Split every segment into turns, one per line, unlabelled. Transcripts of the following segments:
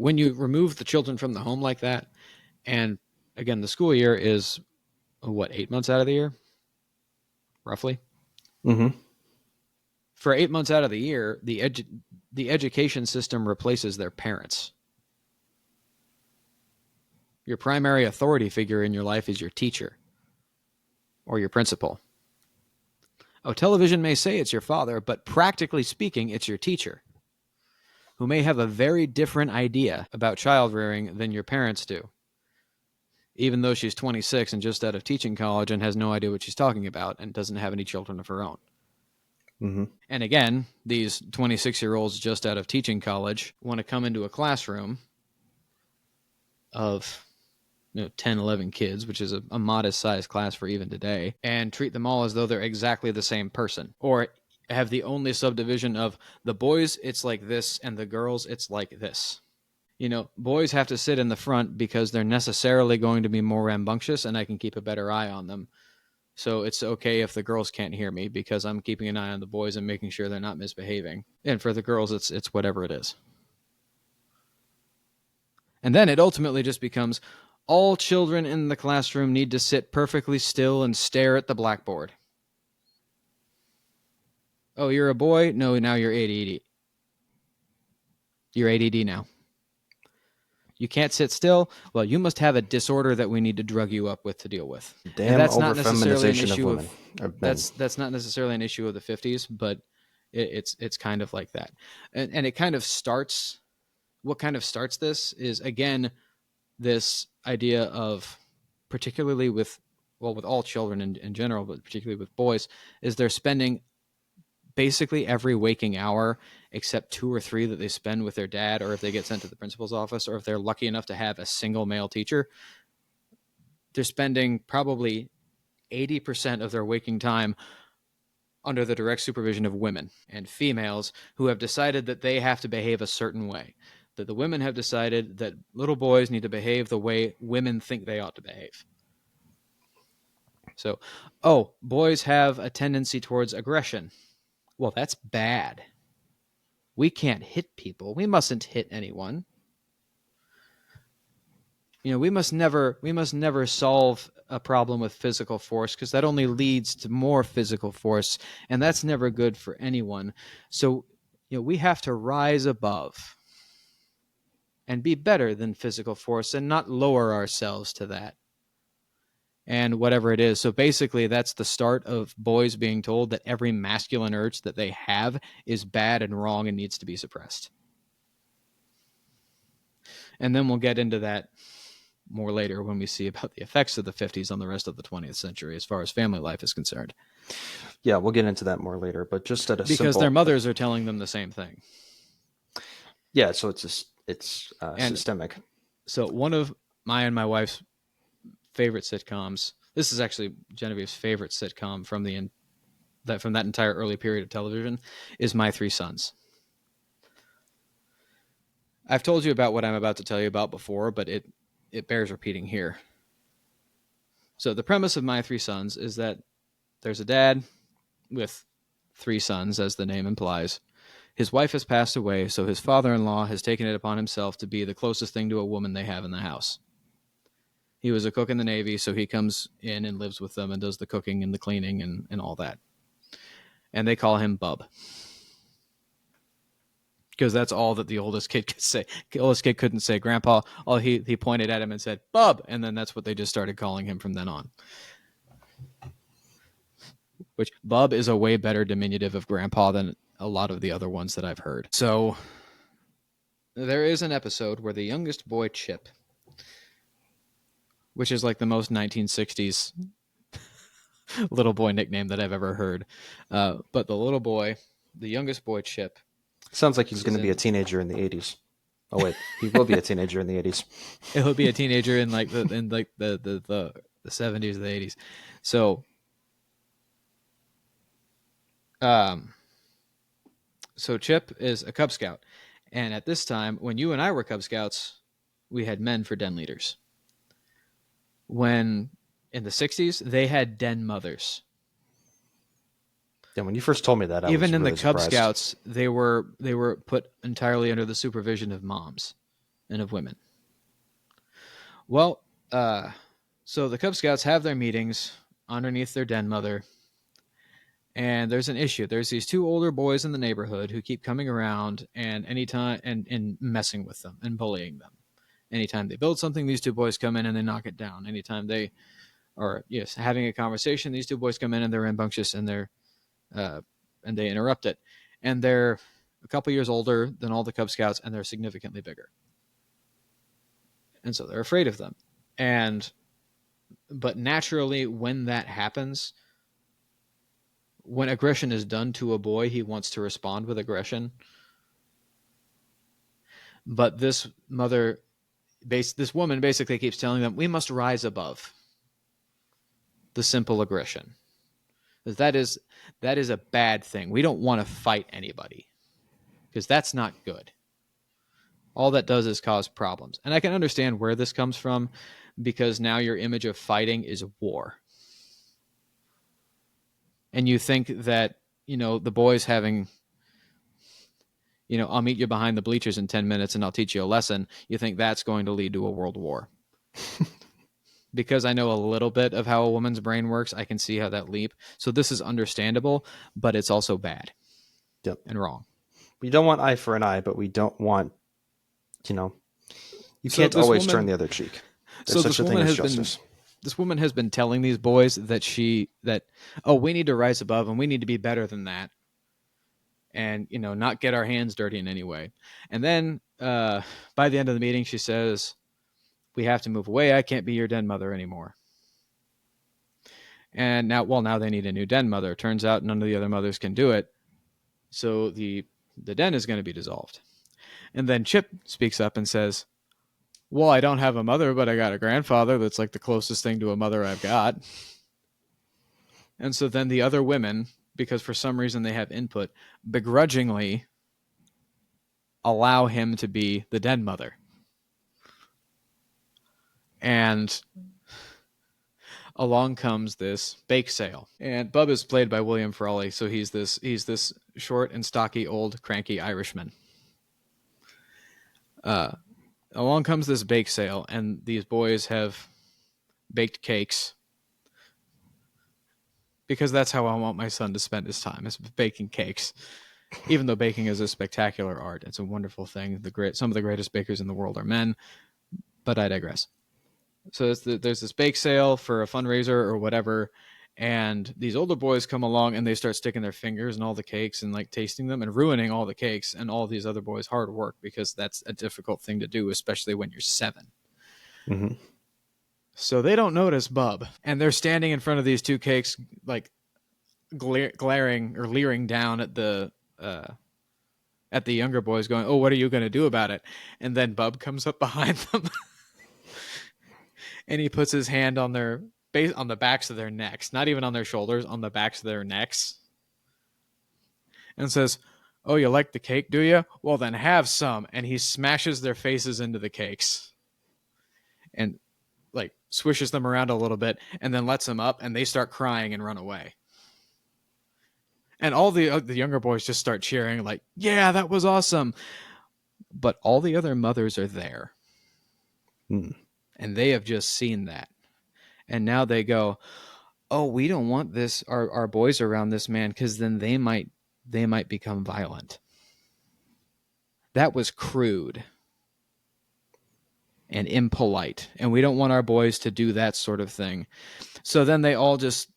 when you remove the children from the home like that, and again, the school year is, 8 months out of the year? Roughly?
Mm-hmm.
For 8 months out of the year, the education system replaces their parents. Your primary authority figure in your life is your teacher or your principal. Oh, television may say it's your father, but practically speaking, it's your teacher, who may have a very different idea about child rearing than your parents do, even though she's 26 and just out of teaching college and has no idea what she's talking about and doesn't have any children of her own.
Mm-hmm.
And again, these 26-year-olds just out of teaching college want to come into a classroom of 10, 11 kids, which is a modest-sized class for even today, and treat them all as though they're exactly the same person. Or have the only subdivision of the boys, it's like this, and the girls, it's like this. Boys have to sit in the front because they're necessarily going to be more rambunctious, and I can keep a better eye on them. So it's okay if the girls can't hear me because I'm keeping an eye on the boys and making sure they're not misbehaving. And for the girls, it's whatever it is. And then it ultimately just becomes all children in the classroom need to sit perfectly still and stare at the blackboard. Oh, you're a boy? No, now you're ADD. You're ADD now. You can't sit still? Well, you must have a disorder that we need to drug you up with to deal with.
Damn, that's not necessarily an issue
of women. That's not necessarily an issue of the 50s, but it's kind of like that. And it kind of starts, what kind of starts this is, again, this idea of, particularly with all children in general, but particularly with boys, is they're spending basically every waking hour except 2 or 3 that they spend with their dad, or if they get sent to the principal's office, or if they're lucky enough to have a single male teacher, they're spending probably 80% of their waking time under the direct supervision of women and females who have decided that they have to behave a certain way. That the women have decided that little boys need to behave the way women think they ought to behave. So, boys have a tendency towards aggression. Well, that's bad. We can't hit people. We mustn't hit anyone. We must never solve a problem with physical force, because that only leads to more physical force, and that's never good for anyone. So, we have to rise above and be better than physical force and not lower ourselves to that. And whatever it is. So basically, that's the start of boys being told that every masculine urge that they have is bad and wrong and needs to be suppressed. And then we'll get into that more later when we see about the effects of the 50s on the rest of the 20th century as far as family life is concerned.
Yeah, we'll get into that more later, but just at a
because their mothers are telling them the same thing.
Yeah, so it's systemic.
So one of my and my wife's favorite sitcoms, this is actually Genevieve's favorite sitcom from that entire early period of television, is My Three Sons. I've told you about what I'm about to tell you about before, but it bears repeating here. So the premise of My Three Sons is that there's a dad with 3 sons, as the name implies. His wife has passed away, so his father-in-law has taken it upon himself to be the closest thing to a woman they have in the house. He was a cook in the Navy, so he comes in and lives with them and does the cooking and the cleaning and all that. And they call him Bub. Because that's all that the oldest kid could say. The oldest kid couldn't say Grandpa. He pointed at him and said, Bub! And then that's what they just started calling him from then on. Which, Bub is a way better diminutive of Grandpa than a lot of the other ones that I've heard. So, there is an episode where the youngest boy, Chip, which is like the most 1960s little boy nickname that I've ever heard. But the youngest boy, Chip.
Sounds like he's going to be a teenager in the 80s. Oh, wait, he will be a teenager in the 80s.
He'll be a teenager in the 70s or the 80s. So, so Chip is a Cub Scout. And at this time, when you and I were Cub Scouts, we had men for den leaders. When in the 60s, they had den mothers.
Yeah, when you first told me that, I was
in
really
the Cub
surprised.
Scouts, they were put entirely under the supervision of moms. and of women. Well, so the Cub Scouts have their meetings underneath their den mother, and there's an issue. There's these two older boys in the neighborhood who keep coming around and anytime and messing with them and bullying them. Anytime they build something, these two boys come in and they knock it down. Anytime they are having a conversation, these two boys come in and they're rambunctious and they interrupt it. And they're a couple years older than all the Cub Scouts, and they're significantly bigger. And so they're afraid of them. But naturally, when that happens, when aggression is done to a boy, he wants to respond with aggression. But this woman basically keeps telling them, we must rise above the simple aggression. That is a bad thing. We don't want to fight anybody because that's not good. All that does is cause problems. And I can understand where this comes from, because now your image of fighting is war. And you think that, the boys having, I'll meet you behind the bleachers in 10 minutes and I'll teach you a lesson. You think that's going to lead to a world war. Because I know a little bit of how a woman's brain works, I can see how that leap. So this is understandable, but it's also bad.
Yep.
And wrong.
We don't want eye for an eye, but we don't want, you can't always turn the other cheek. There's such a thing as justice.
This woman has been telling these boys that we need to rise above and we need to be better than that. And, not get our hands dirty in any way. And then by the end of the meeting, she says, we have to move away. I can't be your den mother anymore. And now they need a new den mother. Turns out none of the other mothers can do it. So the den is going to be dissolved. And then Chip speaks up and says, well, I don't have a mother, but I got a grandfather that's like the closest thing to a mother I've got. And so then the other women, because for some reason they have input, begrudgingly allow him to be the den mother. And along comes this bake sale. And Bub is played by William Frawley, so he's this short and stocky old cranky Irishman. Along comes this bake sale, and these boys have baked cakes. Because that's how I want my son to spend his time, is baking cakes. Even though baking is a spectacular art, it's a wonderful thing. Some of the greatest bakers in the world are men, but I digress. So there's this bake sale for a fundraiser or whatever, and these older boys come along and they start sticking their fingers in all the cakes and like tasting them and ruining all the cakes and all these other boys' hard work, because that's a difficult thing to do, especially when you're 7.
Mm-hmm.
So they don't notice Bub, and they're standing in front of these two cakes, like glaring or leering down at the younger boys, going, "Oh, what are you going to do about it?" And then Bub comes up behind them, and he puts his hand on the backs of their necks, not even on their shoulders, on the backs of their necks, and says, "Oh, you like the cake, do you? Well, then have some." And he smashes their faces into the cakes, and like swishes them around a little bit, and then lets them up, and they start crying and run away. And all the younger boys just start cheering, like, "Yeah, that was awesome." But all the other mothers are there. And they have just seen that. And now they go, "Oh, we don't want our boys around this man, because then they might become violent. That was crude and impolite, and we don't want our boys to do that sort of thing." So then they all just,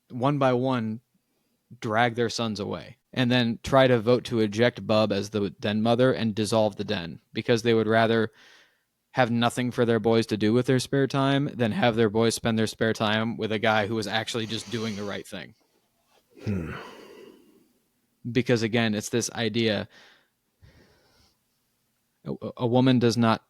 one by one, drag their sons away and then try to vote to eject Bub as the den mother and dissolve the den, because they would rather have nothing for their boys to do with their spare time than have their boys spend their spare time with a guy who was actually just doing the right thing. Because again, it's this idea, a woman does not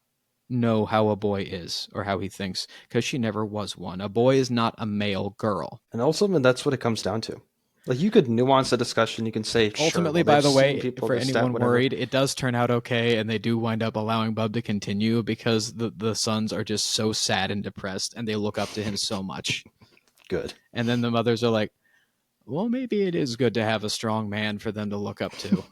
know how a boy is or how he thinks, because she never was one. A boy is not a male girl.
And ultimately, that's what it comes down to. Like, you could nuance the discussion. You can say,
ultimately, by the way, for anyone worried, it does turn out okay, and they do wind up allowing Bub to continue, because the sons are just so sad and depressed, and they look up to him so much.
Good.
And then the mothers are like, well, maybe it is good to have a strong man for them to look up to.